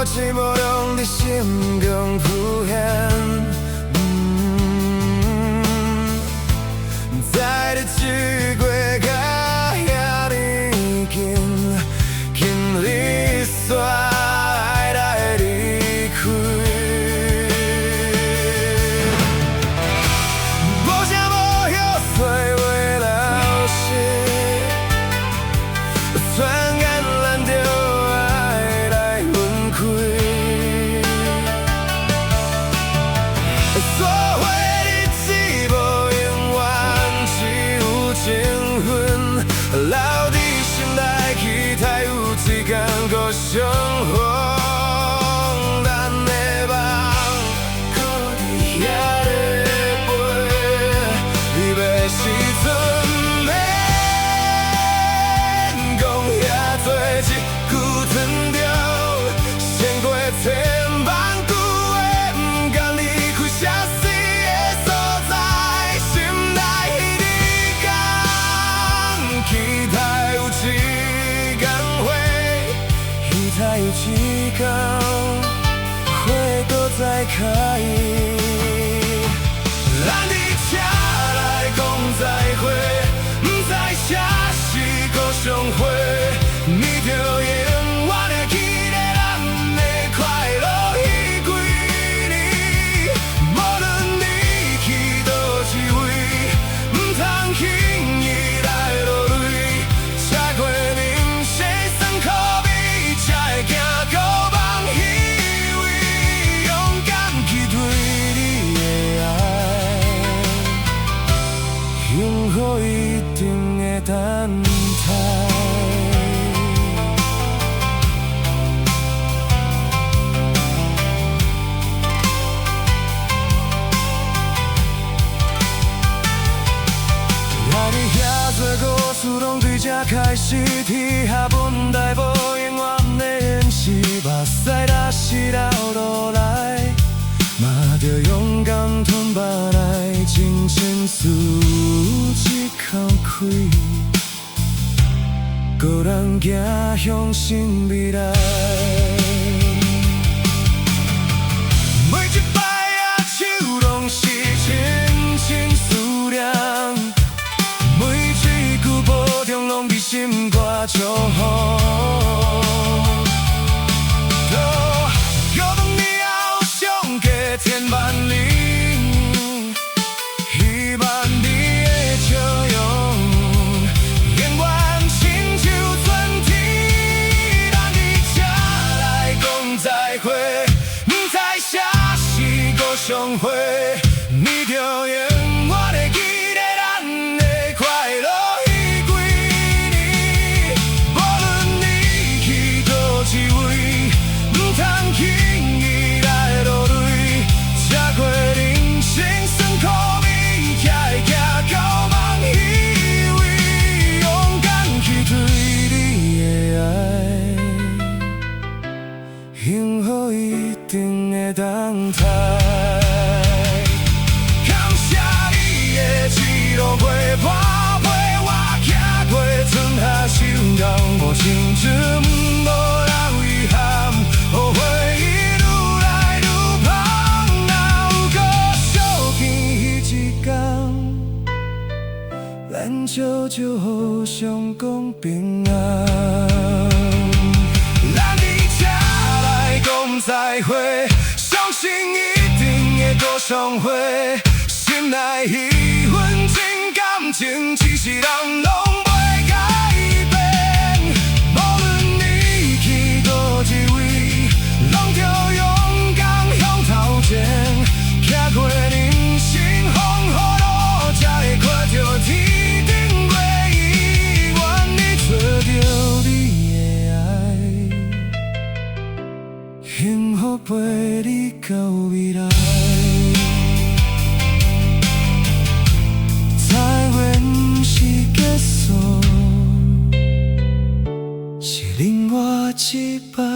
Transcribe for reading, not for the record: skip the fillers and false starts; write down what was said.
寂寞让你心更敷衍，在你机会甲遐尼近你煞来离开，无声无响碎话流失，传言咱着爱来分开。所谓日子无永远，只有情分留伫心内，期待有一天搁相逢。咱的梦，搁伫遐咧飞，离别时阵免讲遐多，一句吞着，胜过千万句话不敢离开城市的所在，心内你讲，期待有一天会，期待有一天会搁再开。咱伫车内讲再会，不知啥时搁相会，你着永远会记得咱的快乐彼几年。无论你去倒一位，不通轻易来落泪，吃过人生酸苦味，才会行到梦虚伪，勇敢去对你的爱，幸福一定会等待。爱你遐多故事，拢对这开始，天下问题无永远的现实，目屎若是流落来，嘛着勇敢吞巴来，真情事一口开，搁咱行向新未来。每一摆啊手拢是深深思念，每一句保重拢比心肝祝福。又问你后相隔千万里，希望你会笑容，永远亲像春天。咱伫车内讲再会，不知啥时搁相会，你着永远会记得咱的快乐彼几年。无论你去倒一位，不通轻易来落泪，吃过人生酸苦味，才会行到梦虚伪，勇敢去对你的爱，幸福一定会等待。感谢你的一路陪伴，陪我行过春夏秋冬，无青春无留遗憾，后悔愈来愈香。若有搁相见彼一天，咱悄悄互相讲平安。咱伫车内讲再会，相信一定会搁相会，心内彼份真感情，一世人拢袂改变。无论你去倒一位，拢着勇敢向头前，行过人生风雨路，才会看到天顶月圆，愿你做陪你到未来。再会不是结束，是另外一班。